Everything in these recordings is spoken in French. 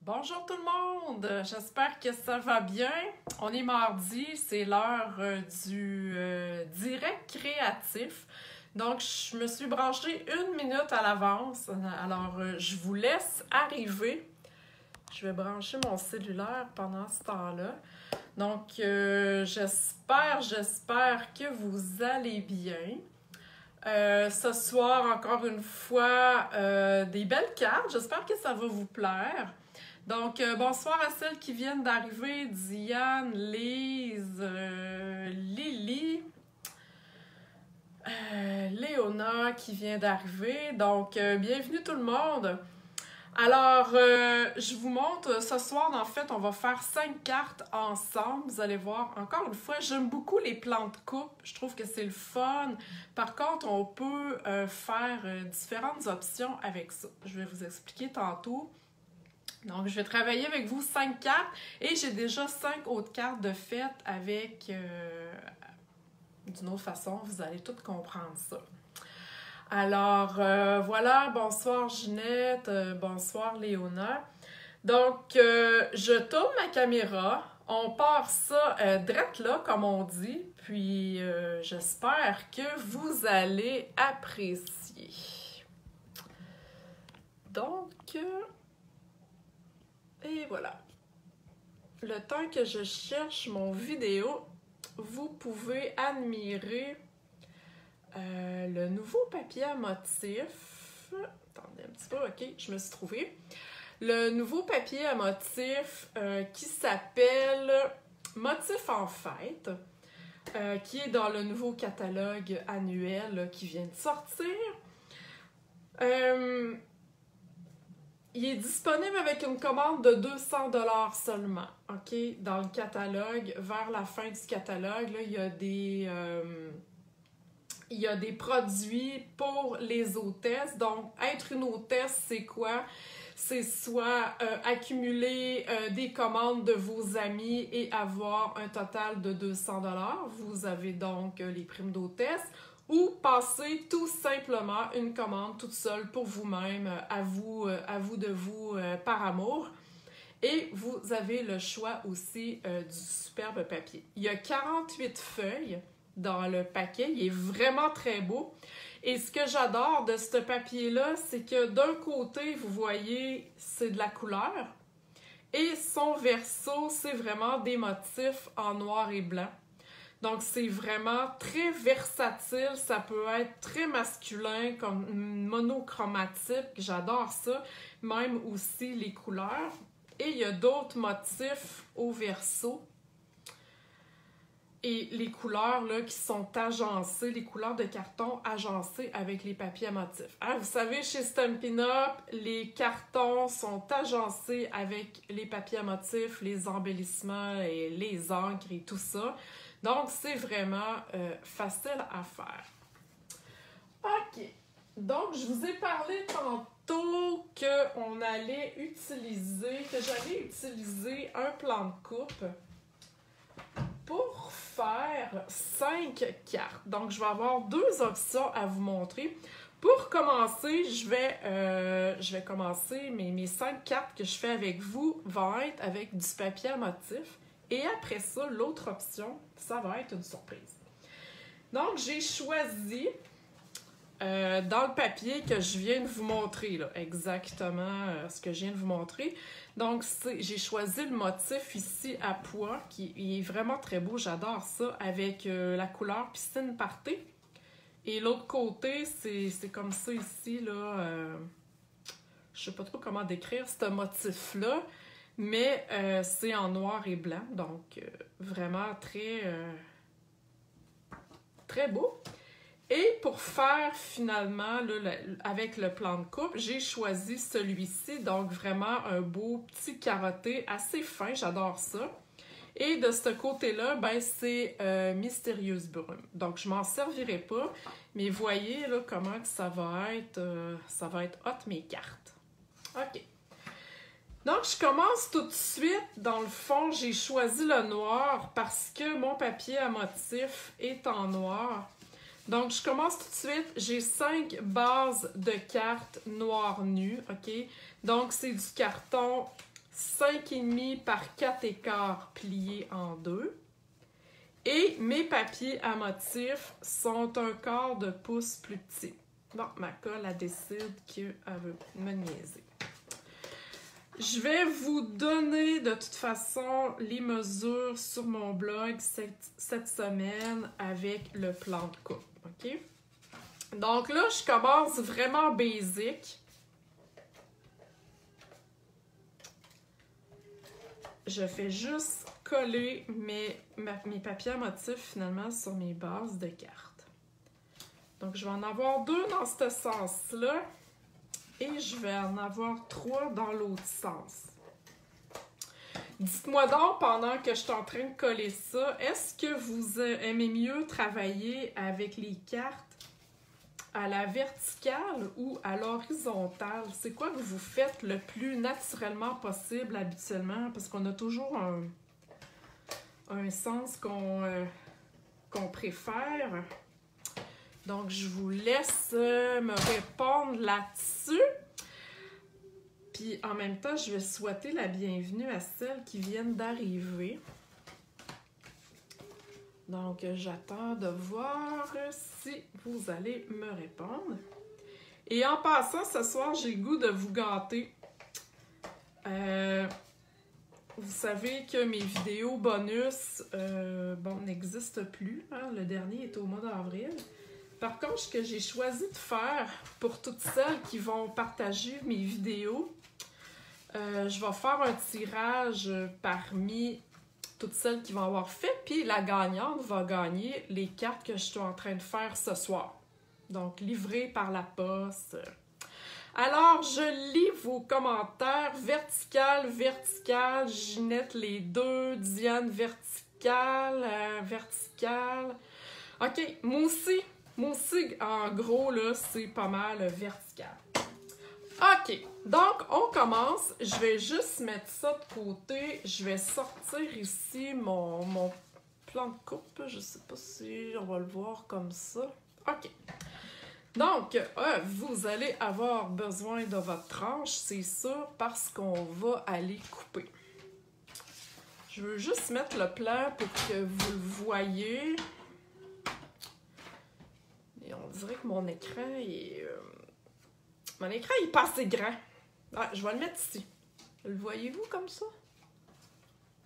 Bonjour tout le monde, j'espère que ça va bien. On est mardi, c'est l'heure du direct créatif. Donc, je me suis branchée 1 minute à l'avance. Alors, je vous laisse arriver. Je vais brancher mon cellulaire pendant ce temps-là. Donc, j'espère que vous allez bien. Ce soir, encore une fois, des belles cartes. J'espère que ça va vous plaire. Donc, bonsoir à celles qui viennent d'arriver. Diane, Lise, Lily, Léona qui vient d'arriver. Donc, bienvenue tout le monde. Alors, je vous montre, ce soir, en fait, on va faire 5 cartes ensemble. Vous allez voir, encore une fois, j'aime beaucoup les plans de coupe. Je trouve que c'est le fun. Par contre, on peut faire différentes options avec ça. Je vais vous expliquer tantôt. Donc, je vais travailler avec vous 5 cartes et j'ai déjà 5 autres cartes de fête avec, d'une autre façon, vous allez toutes comprendre ça. Alors, voilà, bonsoir Ginette, bonsoir Léona. Donc, je tourne ma caméra, on part ça drette là, comme on dit, puis j'espère que vous allez apprécier. Donc, et voilà. Le temps que je cherche mon vidéo, vous pouvez admirer le nouveau papier à motif. Attendez un petit peu, ok, je me suis trouvée. Le nouveau papier à motif qui s'appelle Motif en fête, qui est dans le nouveau catalogue annuel qui vient de sortir. Il est disponible avec une commande de 200 $ seulement, ok? Dans le catalogue, vers la fin du catalogue, là, il y a des produits pour les hôtesses. Donc, être une hôtesse, c'est quoi? C'est soit accumuler des commandes de vos amis et avoir un total de 200 $. Vous avez donc les primes d'hôtesse. Ou passer tout simplement une commande toute seule pour vous-même, à vous de vous par amour. Et vous avez le choix aussi du superbe papier. Il y a 48 feuilles dans le paquet. Il est vraiment très beau. Et ce que j'adore de ce papier-là, c'est que d'un côté, vous voyez, c'est de la couleur. Et son verso, c'est vraiment des motifs en noir et blanc. Donc, c'est vraiment très versatile. Ça peut être très masculin, comme monochromatique. J'adore ça. Même aussi les couleurs. Et il y a d'autres motifs au verso. Et les couleurs là, qui sont agencées, les couleurs de carton agencées avec les papiers à motifs. Hein, vous savez, chez Stampin' Up, les cartons sont agencés avec les papiers à motifs, les embellissements et les encres et tout ça. Donc, c'est vraiment facile à faire. OK. Donc, je vous ai parlé tantôt que j'allais utiliser un plan de coupe pour faire 5 cartes. Donc, je vais avoir 2 options à vous montrer. Pour commencer, je vais commencer mes 5 cartes que je fais avec vous vont être avec du papier à motif. Et après ça, l'autre option, ça va être une surprise. Donc, j'ai choisi dans le papier que je viens de vous montrer, là, exactement ce que je viens de vous montrer. Donc, j'ai choisi le motif ici à pois, qui est vraiment très beau, j'adore ça, avec la couleur piscine party. Et l'autre côté, c'est comme ça ici, là. Je sais pas trop comment décrire ce motif-là. Mais c'est en noir et blanc, donc vraiment très, très beau. Et pour faire finalement, là, avec le plan de coupe, j'ai choisi celui-ci, donc vraiment un beau petit carotté assez fin, j'adore ça. Et de ce côté-là, ben, c'est Mystérieuse Brume. Donc je m'en servirai pas, mais voyez là comment que ça va être hot mes cartes. OK. Donc, je commence tout de suite. Dans le fond, j'ai choisi le noir parce que mon papier à motif est en noir. Donc, je commence tout de suite. J'ai 5 bases de cartes noires nues, OK? Donc, c'est du carton 5,5 par 4,15 pliés en deux. Et mes papiers à motifs sont 1/4 de pouce plus petits. Bon, ma colle, elle décide qu'elle veut me niaiser. Je vais vous donner de toute façon les mesures sur mon blog cette semaine avec le plan de coupe, ok? Donc là, je commence vraiment basic. Je fais juste coller mes papiers à motifs finalement sur mes bases de cartes. Donc je vais en avoir 2 dans ce sens-là et je vais en avoir 3 dans l'autre sens. Dites-moi donc, pendant que je suis en train de coller ça, est-ce que vous aimez mieux travailler avec les cartes à la verticale ou à l'horizontale? C'est quoi que vous faites le plus naturellement possible habituellement? Parce qu'on a toujours un sens qu'on préfère. Donc, je vous laisse me répondre là-dessus. Puis, en même temps, je vais souhaiter la bienvenue à celles qui viennent d'arriver. Donc, j'attends de voir si vous allez me répondre. Et en passant, ce soir, j'ai le goût de vous gâter. Vous savez que mes vidéos bonus, n'existent plus. Hein? Le dernier est au mois d'avril. Par contre, ce que j'ai choisi de faire pour toutes celles qui vont partager mes vidéos, je vais faire un tirage parmi toutes celles qui vont avoir fait, puis la gagnante va gagner les cartes que je suis en train de faire ce soir. Donc, livrées par la poste. Alors, je lis vos commentaires. Vertical, vertical, Ginette les deux, Diane vertical, vertical. OK, moi aussi, en gros, là, c'est pas mal vertical. OK, donc on commence. Je vais juste mettre ça de côté. Je vais sortir ici mon plan de coupe. Je sais pas si on va le voir comme ça. OK. Donc, vous allez avoir besoin de votre tranche, c'est sûr, parce qu'on va aller couper. Je veux juste mettre le plan pour que vous le voyez. Et on dirait que mon écran est... Mon écran est pas assez grand. Ah, je vais le mettre ici. Le voyez-vous comme ça?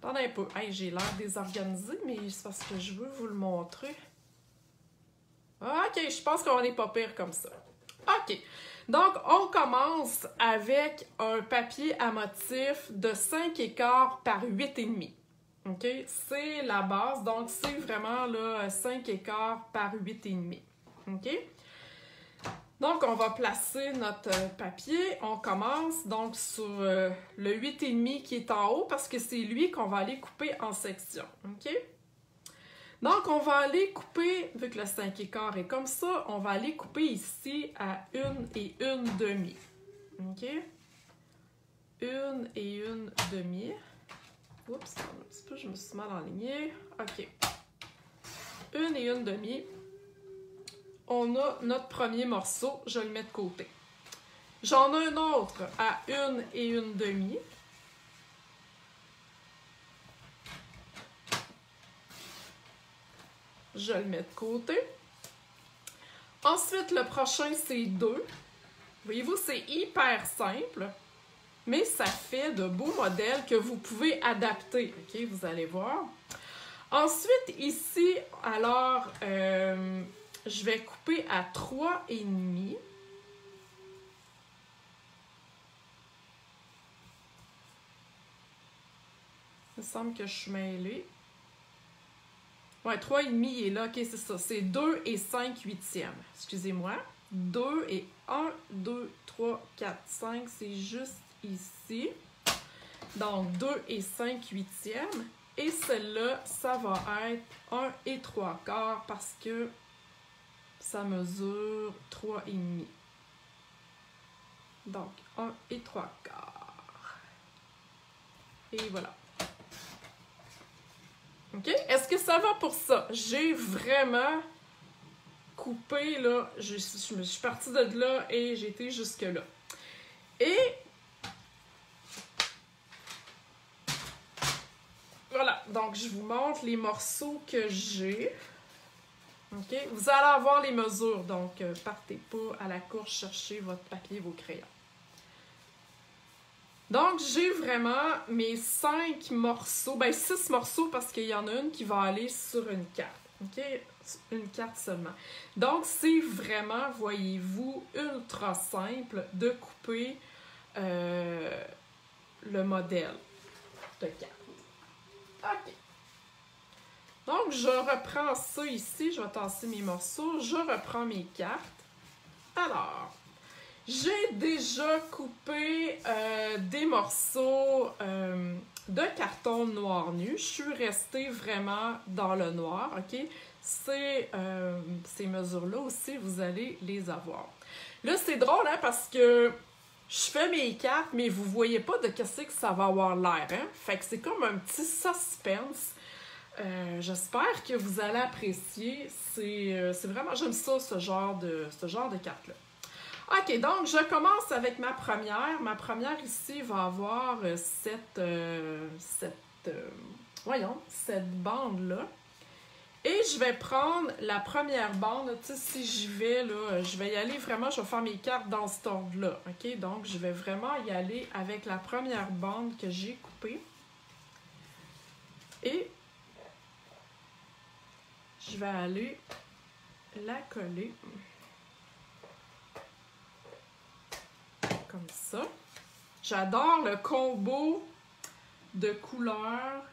Attendez un peu. Hey, j'ai l'air désorganisé, mais c'est parce que je veux vous le montrer. OK, je pense qu'on n'est pas pire comme ça. OK. Donc, on commence avec un papier à motif de 5,15 par 8,5. OK? C'est la base. Donc, c'est vraiment là 5,15 par 8,5. OK? Donc, on va placer notre papier. On commence donc sur le 8,5 qui est en haut parce que c'est lui qu'on va aller couper en sections. OK? Donc, on va aller couper, vu que le 5,15 est comme ça, on va aller couper ici à 1 et 1/2. OK? 1 et 1/2. Oups, un petit peu, je me suis mal alignée. OK. 1 et 1/2. On a notre premier morceau, je le mets de côté. J'en ai un autre à 1 et 1/2. Je le mets de côté. Ensuite, le prochain, c'est 2. Voyez-vous, c'est hyper simple, mais ça fait de beaux modèles que vous pouvez adapter. OK, vous allez voir. Ensuite, ici, alors, je vais couper à 3,5. Il me semble que je suis mêlée. Ouais, 3,5 est là. OK, c'est ça. C'est 2 et 5/8. Excusez-moi. 2 et 1, 2, 3, 4, 5. C'est juste ici. Donc, 2 et 5/8. Et celle-là, ça va être 1 et 3/4 parce que ça mesure 3,5. Donc, 1 et 3/4. Et voilà. OK? Est-ce que ça va pour ça? J'ai vraiment coupé, là. Je suis partie de là et j'ai été jusque-là. Et Donc, je vous montre les morceaux que j'ai. OK? Vous allez avoir les mesures, donc partez pas à la course chercher votre papier, vos crayons. Donc, j'ai vraiment mes 5 morceaux, ben 6 morceaux parce qu'il y en a une qui va aller sur une carte. OK? Une carte seulement. Donc, c'est vraiment, voyez-vous, ultra simple de couper le modèle de carte. OK. Donc, je reprends ça ici. Je vais tasser mes morceaux. Je reprends mes cartes. Alors, j'ai déjà coupé des morceaux de carton noir nu. Je suis restée vraiment dans le noir, OK? Ces mesures-là aussi, vous allez les avoir. Là, c'est drôle, hein, parce que je fais mes cartes, mais vous voyez pas de qu'est-ce que ça va avoir l'air, hein? Fait que c'est comme un petit suspense. J'espère que vous allez apprécier. C'est vraiment, j'aime ça, ce genre de carte-là. OK, donc je commence avec ma première. Ma première ici va avoir cette bande-là. Et je vais prendre la première bande. Tu sais, si j'y vais, là, je vais y aller vraiment, je vais faire mes cartes dans cet ordre-là. OK, donc je vais vraiment y aller avec la première bande que j'ai coupée. Et je vais aller la coller comme ça. J'adore le combo de couleurs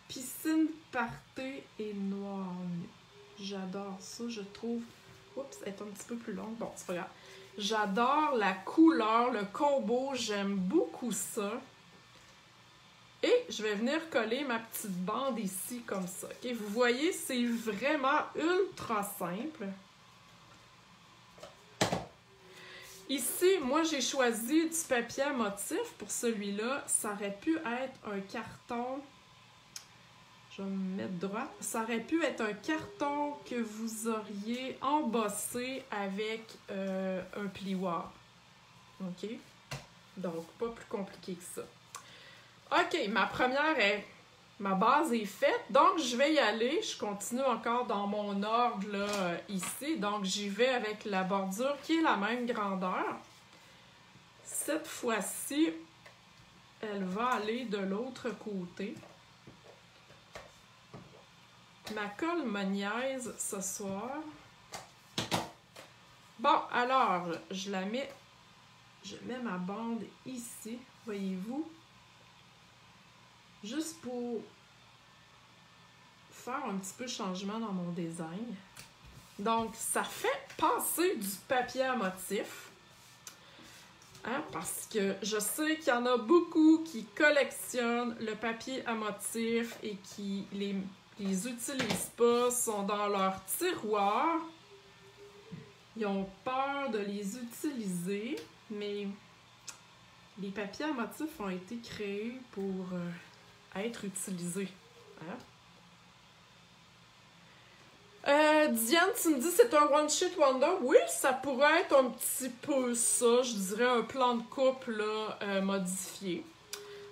piscine party et noir nu. J'adore ça, je trouve. Oups, elle est un petit peu plus longue. Bon, c'est pas grave. J'adore la couleur, le combo, j'aime beaucoup ça. Et je vais venir coller ma petite bande ici comme ça. Okay? Vous voyez, c'est vraiment ultra simple. Ici, moi, j'ai choisi du papier à motif pour celui-là. Ça aurait pu être un carton. Je vais me mettre droit. Ça aurait pu être un carton que vous auriez embossé avec un plioir. OK? Donc, pas plus compliqué que ça. OK, ma base est faite, donc je vais y aller. Je continue encore dans mon ordre là, ici. Donc, j'y vais avec la bordure qui est la même grandeur. Cette fois-ci, elle va aller de l'autre côté. Ma colle me niaise ce soir. Bon, alors, je mets ma bande ici, voyez-vous. Juste pour faire un petit peu de changement dans mon design. Donc, ça fait passer du papier à motif. Hein, parce que je sais qu'il y en a beaucoup qui collectionnent le papier à motif et qui les utilisent pas, sont dans leur tiroir. Ils ont peur de les utiliser, mais les papiers à motif ont été créés pour être utilisés. Hein? Diane, tu me dis c'est un one shit wonder. Oui, ça pourrait être un petit peu ça. Je dirais un plan de coupe là, modifié.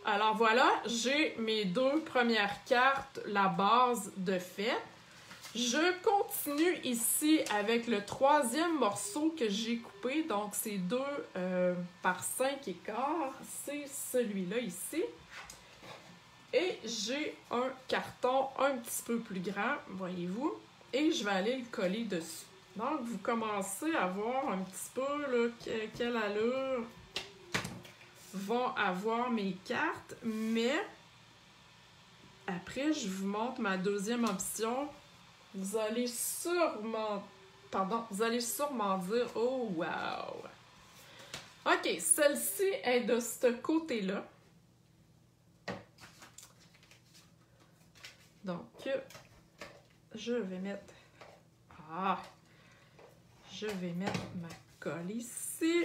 Alors voilà, j'ai mes 2 premières cartes, la base de fait. Je continue ici avec le 3e morceau que j'ai coupé. Donc c'est 2 par 5 écarts. C'est celui-là ici. Et j'ai un carton un petit peu plus grand, voyez-vous. Et je vais aller le coller dessus. Donc, vous commencez à voir un petit peu là, quelle allure vont avoir mes cartes. Mais, après, je vous montre ma 2e option. Vous allez sûrement dire « Oh, wow! » OK, celle-ci est de ce côté-là. Donc, je vais mettre ma colle ici.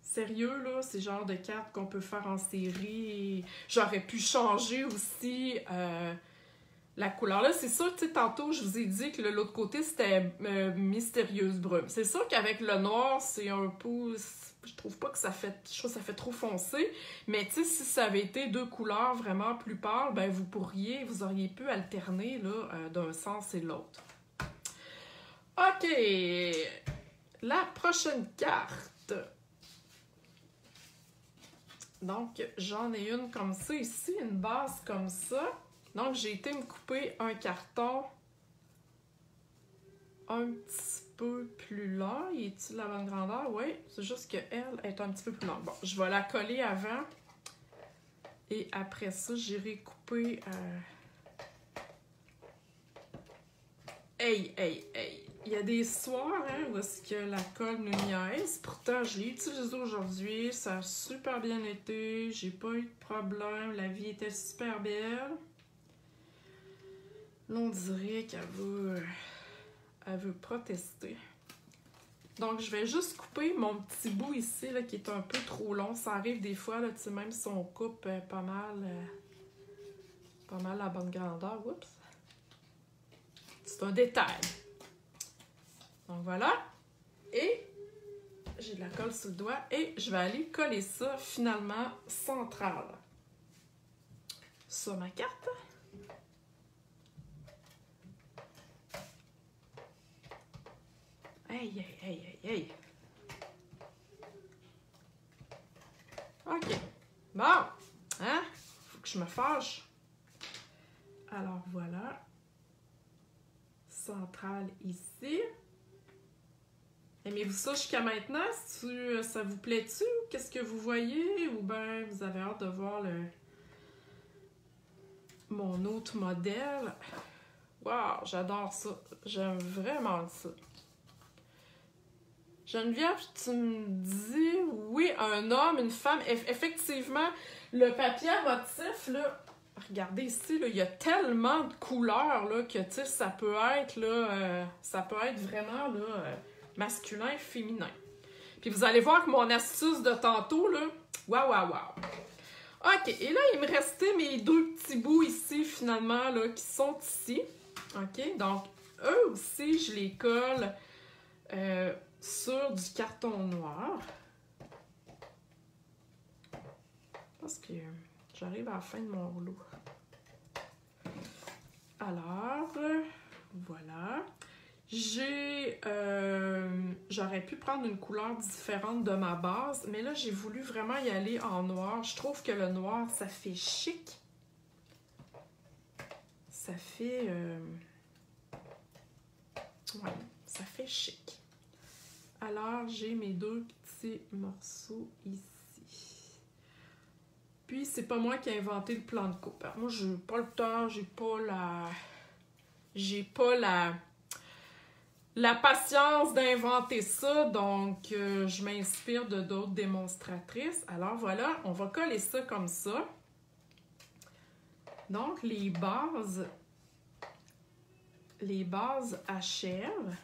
Sérieux, là, c'est le genre de carte qu'on peut faire en série. J'aurais pu changer aussi la couleur. Là, c'est sûr, tu sais, tantôt, je vous ai dit que l'autre côté, c'était mystérieuse brume. C'est sûr qu'avec le noir, c'est un peu... Je trouve pas que ça fait... Je trouve que ça fait trop foncé. Mais, tu sais, si ça avait été deux couleurs vraiment plus pâles, ben vous auriez pu alterner, là, d'un sens et de l'autre. OK! La prochaine carte. Donc, j'en ai une comme ça ici, une base comme ça. Donc, j'ai été me couper un carton un petit peu plus long. Il est-tu de la bonne grandeur? Oui, c'est juste qu'elle est un petit peu plus longue. Bon, je vais la coller avant. Et après ça, j'irai couper... Hey! Il y a des soirs où est-ce que la colle nous niaise. Pourtant, je l'ai utilisée aujourd'hui. Ça a super bien été. J'ai pas eu de problème. La vie était super belle. Là, on dirait qu'elle veut protester. Donc, je vais juste couper mon petit bout ici, là, qui est un peu trop long. Ça arrive des fois, là, tu sais, même si on coupe pas mal la bonne grandeur. Oups! C'est un détail. Donc, voilà. Et j'ai de la colle sur le doigt. Et je vais aller coller ça, finalement, central sur ma carte. Hey! OK. Bon. Hein? Faut que je me fâche. Alors, voilà. Centrale ici. Aimez-vous ça jusqu'à maintenant? Ça vous plaît-tu? Qu'est-ce que vous voyez? Ou bien vous avez hâte de voir mon autre modèle? Wow, j'adore ça. J'aime vraiment ça. Geneviève, tu me dis, oui, un homme, une femme. Effectivement, le papier à motif, là, regardez ici, là, il y a tellement de couleurs là, que ça peut être vraiment là, masculin, féminin. Puis vous allez voir que mon astuce de tantôt, là, waouh! OK, et là, il me restait mes deux petits bouts ici, finalement, là, qui sont ici. OK, donc, eux aussi, je les colle sur du carton noir. Parce que j'arrive à la fin de mon rouleau. Alors, voilà. J'aurais pu prendre une couleur différente de ma base, mais là, j'ai voulu vraiment y aller en noir. Je trouve que le noir, ça fait chic. Ça fait... ouais, ça fait chic. Alors, j'ai mes deux petits morceaux ici. Puis, c'est pas moi qui ai inventé le plan de coupe. Alors, moi, j'ai pas le temps, j'ai pas la patience d'inventer ça, donc je m'inspire de d'autres démonstratrices. Alors, voilà, on va coller ça comme ça. Donc, les bases achèvent.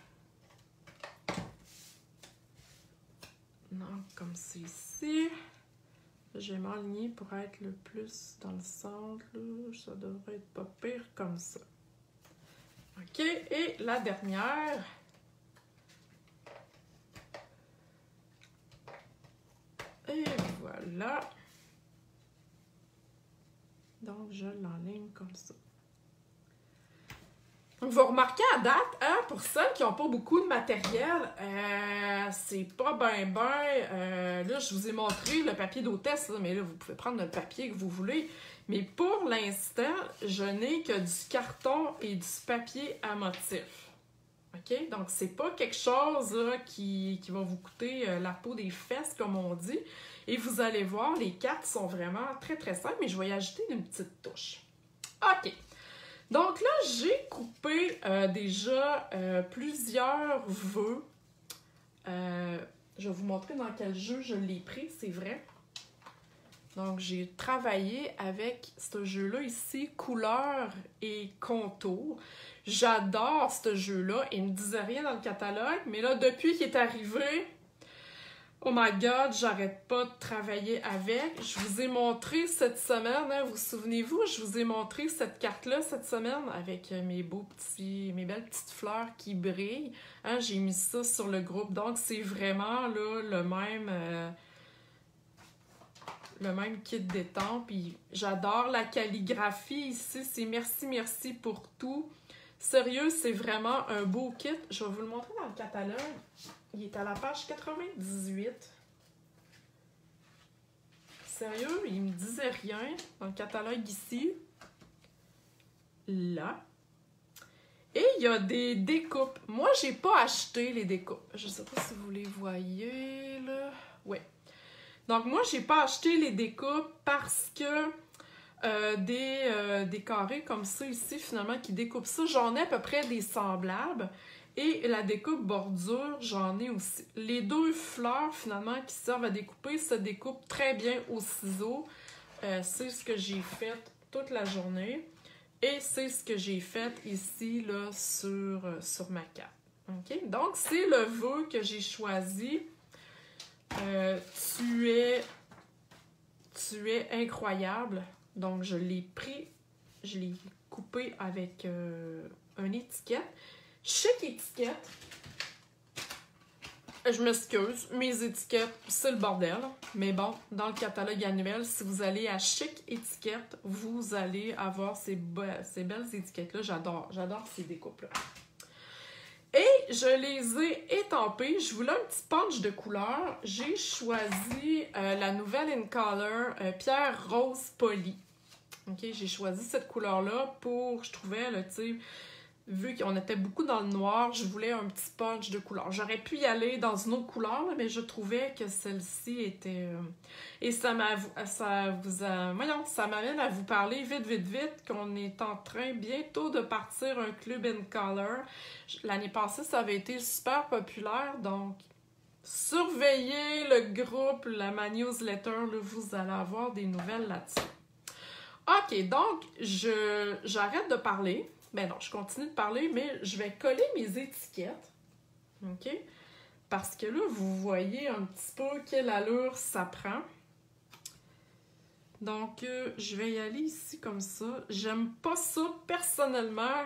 Donc, comme c'est ici. Je vais m'aligner pour être le plus dans le centre. Là. Ça devrait être pas pire comme ça. OK, et la dernière. Et voilà. Donc, je l'enligne comme ça. Vous remarquez à date, hein, pour celles qui n'ont pas beaucoup de matériel, c'est pas ben. Là, je vous ai montré le papier d'hôtesse, mais là, vous pouvez prendre le papier que vous voulez. Mais pour l'instant, je n'ai que du carton et du papier à motif. OK? Donc, c'est pas quelque chose là, qui va vous coûter la peau des fesses, comme on dit. Et vous allez voir, les cartes sont vraiment très, très simples, mais je vais y ajouter une petite touche. OK. Donc là, j'ai coupé déjà plusieurs vœux. Je vais vous montrer dans quel jeu je l'ai pris, c'est vrai. Donc, j'ai travaillé avec ce jeu-là ici, couleurs et contours. J'adore ce jeu-là. Il ne me disait rien dans le catalogue, mais là, depuis qu'il est arrivé, Oh my God, j'arrête pas de travailler avec. Je vous ai montré cette semaine, hein, vous souvenez-vous, je vous ai montré cette carte-là cette semaine avec mes belles petites fleurs qui brillent. Hein, j'ai mis ça sur le groupe, donc c'est vraiment là le même kit d'étampe. Puis j'adore la calligraphie ici, c'est merci, merci pour tout. Sérieux, c'est vraiment un beau kit. Je vais vous le montrer dans le catalogue. Il est à la page 98. Sérieux, il me disait rien dans le catalogue ici. Là. Et il y a des découpes. Moi, j'ai pas acheté les découpes. Je sais pas si vous les voyez, là. Ouais. Donc, moi, j'ai pas acheté les découpes parce que des carrés comme ça ici, finalement, qui découpent ça, j'en ai à peu près des semblables. Et la découpe bordure, j'en ai aussi. Les deux fleurs, finalement, qui servent à découper, se découpent très bien au ciseau. C'est ce que j'ai fait toute la journée. Et c'est ce que j'ai fait ici, là, sur ma carte. OK? Donc, c'est le vœu que j'ai choisi. Tu es incroyable. Donc, je l'ai pris, je l'ai coupé avec une étiquette. Chic étiquette. Je m'excuse, mes étiquettes, c'est le bordel. Mais bon, dans le catalogue annuel, si vous allez à Chic étiquette, vous allez avoir ces belles étiquettes-là. J'adore ces découpes-là. Et je les ai étampées. Je voulais un petit punch de couleur. J'ai choisi la nouvelle In Color Pierre Rose Polie. OK, j'ai choisi cette couleur-là pour, je trouvais, là, tu sais, vu qu'on était beaucoup dans le noir, je voulais un petit punch de couleur. J'aurais pu y aller dans une autre couleur, là, mais je trouvais que celle-ci était... Et ça m'amène à vous parler vite, qu'on est en train bientôt de partir un club In Color. L'année passée, ça avait été super populaire, donc surveillez le groupe, ma newsletter, là, vous allez avoir des nouvelles là-dessus. OK, donc, j'arrête de parler. Ben non, je continue de parler, mais je vais coller mes étiquettes. OK? Parce que là, vous voyez un petit peu quelle allure ça prend. Donc, je vais y aller ici comme ça. J'aime pas ça, personnellement,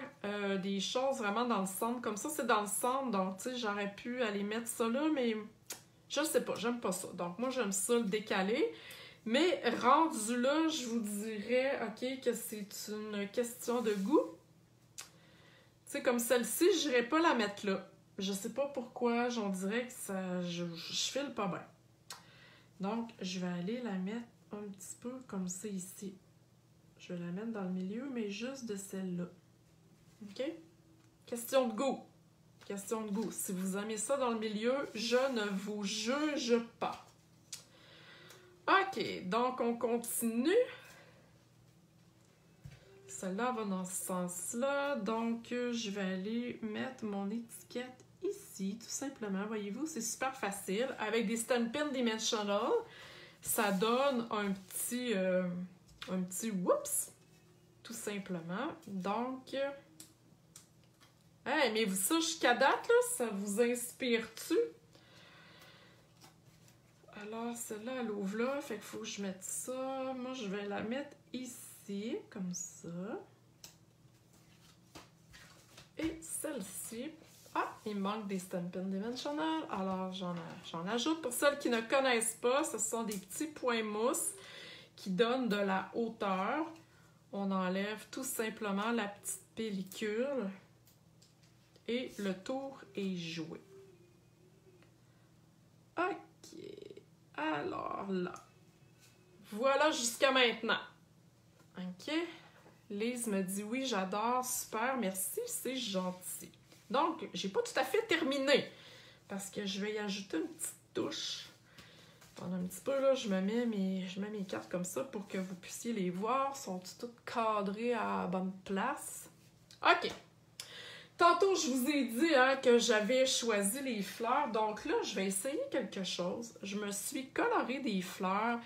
des choses vraiment dans le centre. Comme ça, c'est dans le centre, donc, tu sais, j'aurais pu aller mettre ça là, mais je sais pas, j'aime pas ça. Donc, moi, j'aime ça le décaler. Mais rendu là, je vous dirais, OK, que c'est une question de goût. Tu sais, comme celle-ci, je n'irais pas la mettre là. Je sais pas pourquoi, j'en dirais que ça, je file pas bien. Donc, je vais aller la mettre un petit peu comme ça ici. Je vais la mettre dans le milieu, mais juste de celle-là. OK? Question de goût. Question de goût. Si vous aimez ça dans le milieu, je ne vous juge pas. OK, donc on continue. Celle-là va dans ce sens-là. Donc, je vais aller mettre mon étiquette ici, tout simplement. Voyez-vous, c'est super facile. Avec des Stampin' Dimensional, ça donne un petit whoops, tout simplement. Donc, hey, mais ça, jusqu'à date, là, ça vous inspire-tu? Alors, celle-là, elle ouvre là, fait qu'il faut que je mette ça. Moi, je vais la mettre ici, comme ça. Et celle-ci, ah, il me manque des Stampin' Dimensional. Alors, j'en ajoute. Pour celles qui ne connaissent pas, ce sont des petits points mousse qui donnent de la hauteur. On enlève tout simplement la petite pellicule et le tour est joué. OK. Alors là, voilà jusqu'à maintenant. OK. Lise me dit oui, j'adore, super, merci, c'est gentil. Donc, j'ai pas tout à fait terminé parce que je vais y ajouter une petite touche. Pendant un petit peu, là, je mets mes cartes comme ça pour que vous puissiez les voir. Sont toutes cadrées à la bonne place. OK. Tantôt, je vous ai dit hein, que j'avais choisi les fleurs. Donc là, je vais essayer quelque chose. Je me suis coloré des fleurs.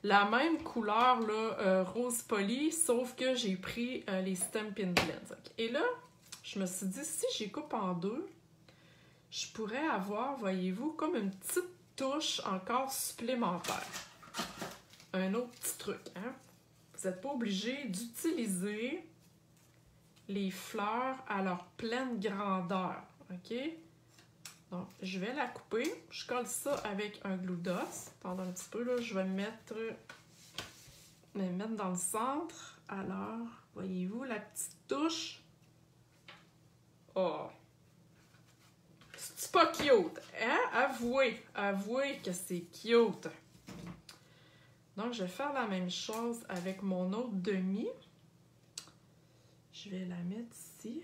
La même couleur, là, rose poli, sauf que j'ai pris les Stampin' Blends. Okay. Et là, je me suis dit, si j'y coupe en deux, je pourrais avoir, voyez-vous, comme une petite touche encore supplémentaire. Un autre petit truc, hein? Vous n'êtes pas obligé d'utiliser les fleurs à leur pleine grandeur, OK? Donc, je vais la couper. Je colle ça avec un glue d'os. Attendez un petit peu, là, je vais me mettre dans le centre. Alors, voyez-vous la petite touche? Oh! C'est pas cute, hein? Avouez que c'est cute. Donc, je vais faire la même chose avec mon autre demi. Je vais la mettre ici.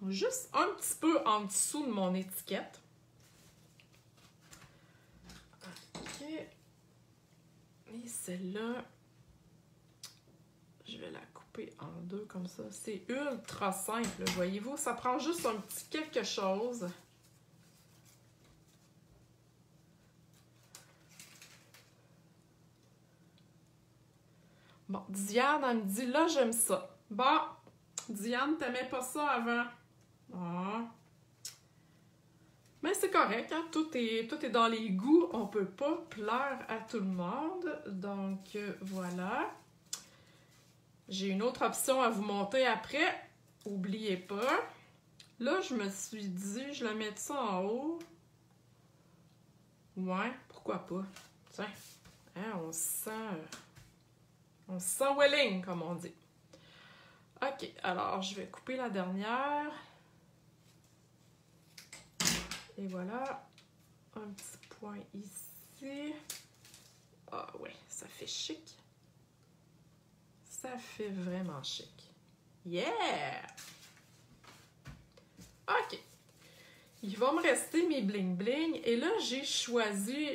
Juste un petit peu en dessous de mon étiquette. OK. Et celle-là, je vais la couper en deux comme ça. C'est ultra simple, voyez-vous. Ça prend juste un petit quelque chose. Bon, Diane, elle me dit, là, j'aime ça. Bon, Diane, t'aimais pas ça avant? Ah. Mais c'est correct, hein? Tout est dans les goûts. On peut pas plaire à tout le monde. Donc, voilà. J'ai une autre option à vous montrer après. Oubliez pas. Là, je me suis dit, je la mets ça en haut. Ouais, pourquoi pas? Tiens, hein, on se sent welling, comme on dit. OK, alors je vais couper la dernière. Et voilà. Un petit point ici. Ah ouais, ça fait chic. Ça fait vraiment chic. Yeah! OK. Il va me rester mes bling-bling. Et là, j'ai choisi...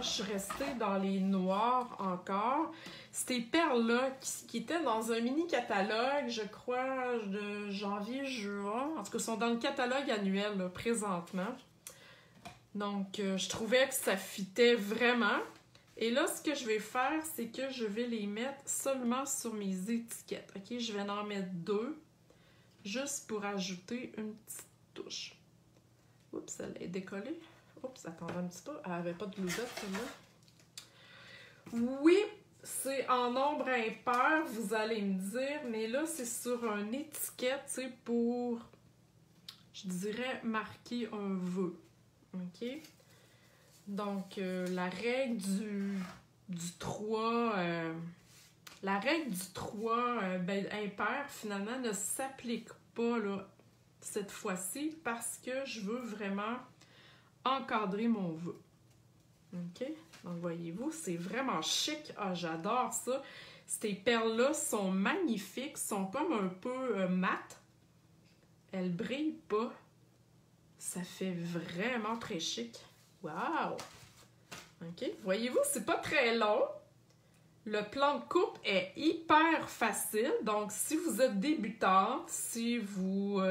je suis restée dans les noirs encore. Ces perles-là qui étaient dans un mini-catalogue, je crois, de janvier-juin. En tout cas, sont dans le catalogue annuel, là, présentement. Donc, je trouvais que ça fitait vraiment. Et là, ce que je vais faire, c'est que je vais les mettre seulement sur mes étiquettes. OK? Je vais en mettre deux, juste pour ajouter une petite touche. Oups, elle est décollée. Oups, attendez un petit peu. Elle n'avait pas de glousette, celle-là. Oui, c'est en nombre impair, vous allez me dire, mais là, c'est sur une étiquette, tu sais, pour, je dirais, marquer un vœu. OK? Donc, la règle du 3, la règle du 3 impair, finalement, ne s'applique pas, là, cette fois-ci, parce que je veux vraiment encadrer mon vœu. OK? Donc, voyez-vous, c'est vraiment chic. Ah, j'adore ça. Ces perles-là sont magnifiques, sont comme un peu mates. Elles brillent pas. Ça fait vraiment très chic. Wow! OK? Voyez-vous, c'est pas très long. Le plan de coupe est hyper facile. Donc, si vous êtes débutante, si vous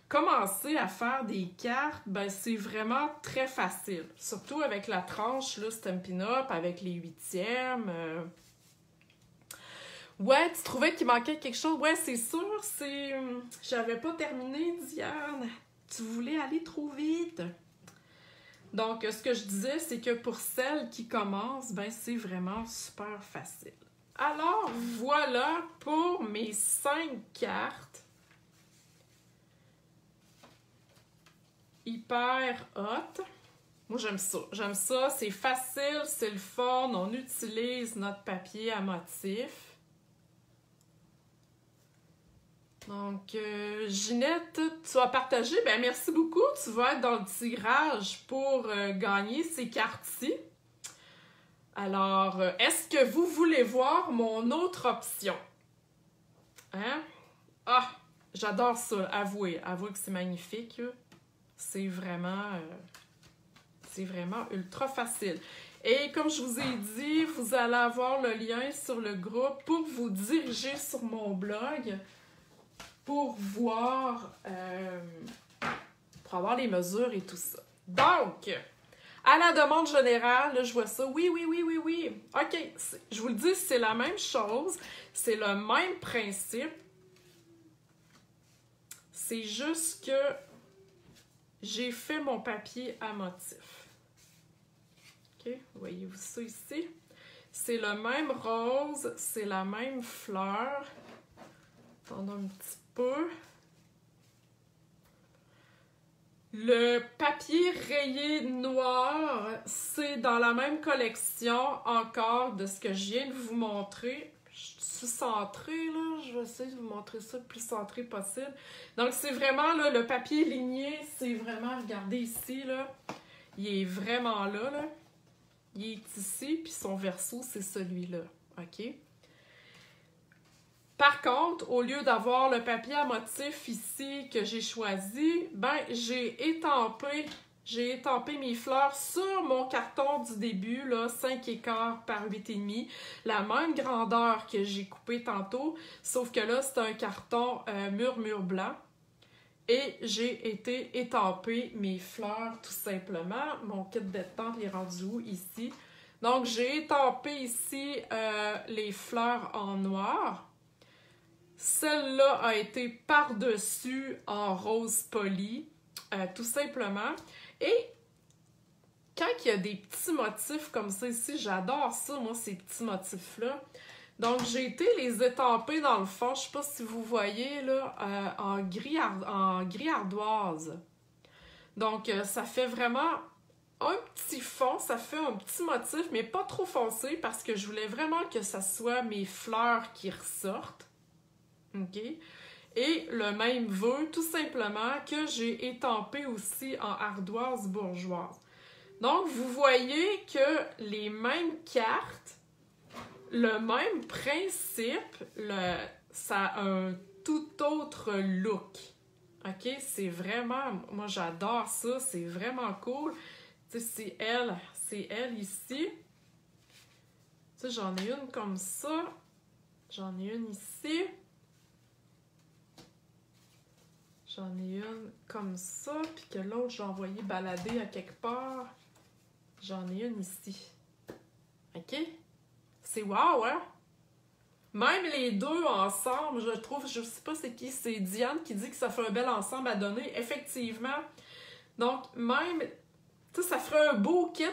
commencez à faire des cartes, ben c'est vraiment très facile. Surtout avec la tranche, là, Stampin' Up, avec les 8e. Ouais, tu trouvais qu'il manquait quelque chose? Ouais, c'est sûr, j'avais pas terminé, Diane. Tu voulais aller trop vite. Donc, ce que je disais, c'est que pour celles qui commencent, ben c'est vraiment super facile. Alors, voilà pour mes 5 cartes. Hyper hot. Moi, j'aime ça. J'aime ça. C'est facile, c'est le fun. On utilise notre papier à motif. Donc, Ginette, tu as partagé. Ben, merci beaucoup. Tu vas être dans le tirage pour gagner ces cartes-ci. Alors, est-ce que vous voulez voir mon autre option? Hein? Ah, j'adore ça. Avouez que c'est magnifique. C'est vraiment ultra facile. Et comme je vous ai dit, vous allez avoir le lien sur le groupe pour vous diriger sur mon blog pour voir, pour avoir les mesures et tout ça. Donc, à la demande générale, là, je vois ça. Oui. OK, je vous le dis, c'est la même chose. C'est le même principe. C'est juste que j'ai fait mon papier à motif. OK, voyez-vous ça ici? C'est le même rose, c'est la même fleur. Attendons un petit peu. Le papier rayé noir, c'est dans la même collection encore de ce que je viens de vous montrer. Je suis centrée, là. Je vais essayer de vous montrer ça le plus centré possible. Donc, c'est vraiment, là, le papier ligné, c'est vraiment, regardez ici, là. Il est vraiment là, là. Il est ici, puis son verso, c'est celui-là. OK? Par contre, au lieu d'avoir le papier à motif ici que j'ai choisi, ben j'ai étampé mes fleurs sur mon carton du début, là, 5 écarts par 8,5, la même grandeur que j'ai coupé tantôt, sauf que là, c'est un carton mur blanc. Et j'ai été étamper mes fleurs tout simplement. Mon kit d'étampe est rendu où? Ici. Donc, j'ai étampé ici les fleurs en noir. Celle-là a été par-dessus en rose poli, tout simplement. Et quand il y a des petits motifs comme ça ici, j'adore ça, moi, ces petits motifs-là. Donc, j'ai été les étamper dans le fond, je ne sais pas si vous voyez, là, en gris ardoise. Donc, ça fait vraiment un petit fond, ça fait un petit motif, mais pas trop foncé parce que je voulais vraiment que ça soit mes fleurs qui ressortent. OK? Et le même veut tout simplement que j'ai étampé aussi en ardoise bourgeoise. Donc, vous voyez que les mêmes cartes, le même principe, ça a un tout autre look. OK? C'est vraiment... Moi, j'adore ça. C'est vraiment cool. Tu sais, c'est elle ici. Tu sais, j'en ai une comme ça. J'en ai une ici. J'en ai une comme ça, puis que l'autre, je l'ai envoyé balader à quelque part. J'en ai une ici. OK? C'est wow, hein? Même les deux ensemble, je trouve, je sais pas c'est qui, c'est Diane qui dit que ça fait un bel ensemble à donner. Effectivement. Donc, même, tu sais, ça ferait un beau kit.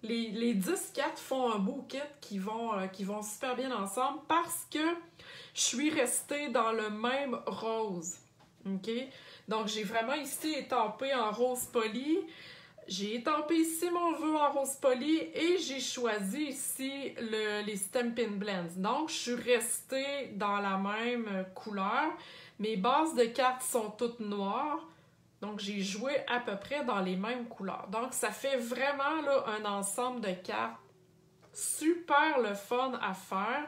Les 10 cartes font un beau kit qui vont super bien ensemble parce que je suis restée dans le même rose. OK? Donc, j'ai vraiment ici étampé en rose poli. J'ai étampé ici mon vœu en rose poli et j'ai choisi ici les Stampin' Blends. Donc, je suis restée dans la même couleur. Mes bases de cartes sont toutes noires. Donc, j'ai joué à peu près dans les mêmes couleurs. Donc, ça fait vraiment là, un ensemble de cartes super le fun à faire.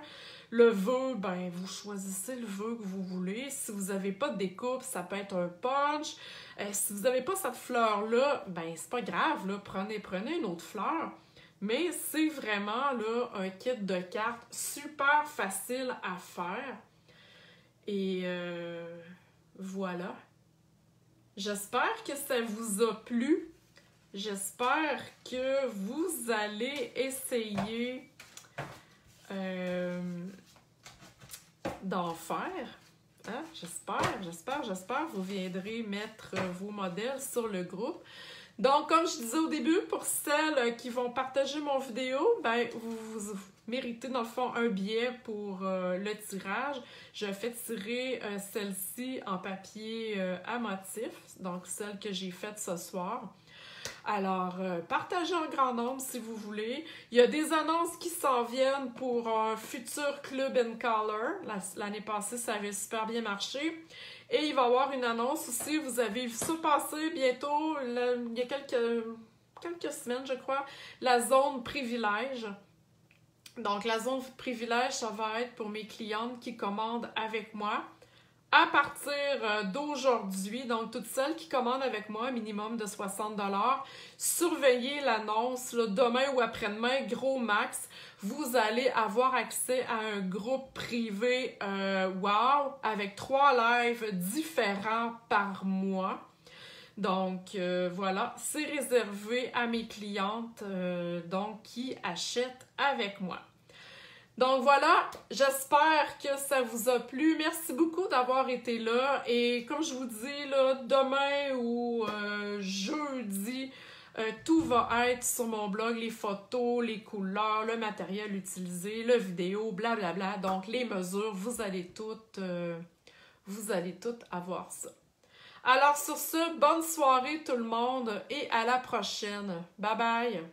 Le vœu, ben, vous choisissez le vœu que vous voulez. Si vous n'avez pas de découpe, ça peut être un punch. Si vous n'avez pas cette fleur-là, ben, c'est pas grave, là, prenez une autre fleur. Mais c'est vraiment là, un kit de cartes super facile à faire. Et voilà. J'espère que ça vous a plu. J'espère que vous allez essayer d'en faire. Hein? J'espère. Vous viendrez mettre vos modèles sur le groupe. Donc, comme je disais au début, pour celles qui vont partager mon vidéo, ben, vous méritez dans le fond un billet pour le tirage. Je fais tirer celle-ci en papier à motif, donc celle que j'ai faite ce soir. Alors, partagez en grand nombre si vous voulez. Il y a des annonces qui s'en viennent pour un futur Club in Color. L'année passée, ça avait super bien marché. Et il va y avoir une annonce aussi. Vous avez vu ça passer bientôt, il y a quelques semaines, je crois, la zone privilège. Donc, la zone privilège, ça va être pour mes clientes qui commandent avec moi. À partir d'aujourd'hui, donc toutes celles qui commandent avec moi, un minimum de 60 $, surveillez l'annonce demain ou après-demain, gros max. Vous allez avoir accès à un groupe privé wow, avec 3 lives différents par mois. Donc voilà, c'est réservé à mes clientes donc qui achètent avec moi. Donc voilà, j'espère que ça vous a plu. Merci beaucoup d'avoir été là. Et comme je vous dis, là, demain ou jeudi, tout va être sur mon blog, les photos, les couleurs, le matériel utilisé, le vidéo, blablabla. Donc les mesures, vous allez toutes avoir ça. Alors sur ce, bonne soirée tout le monde et à la prochaine. Bye bye!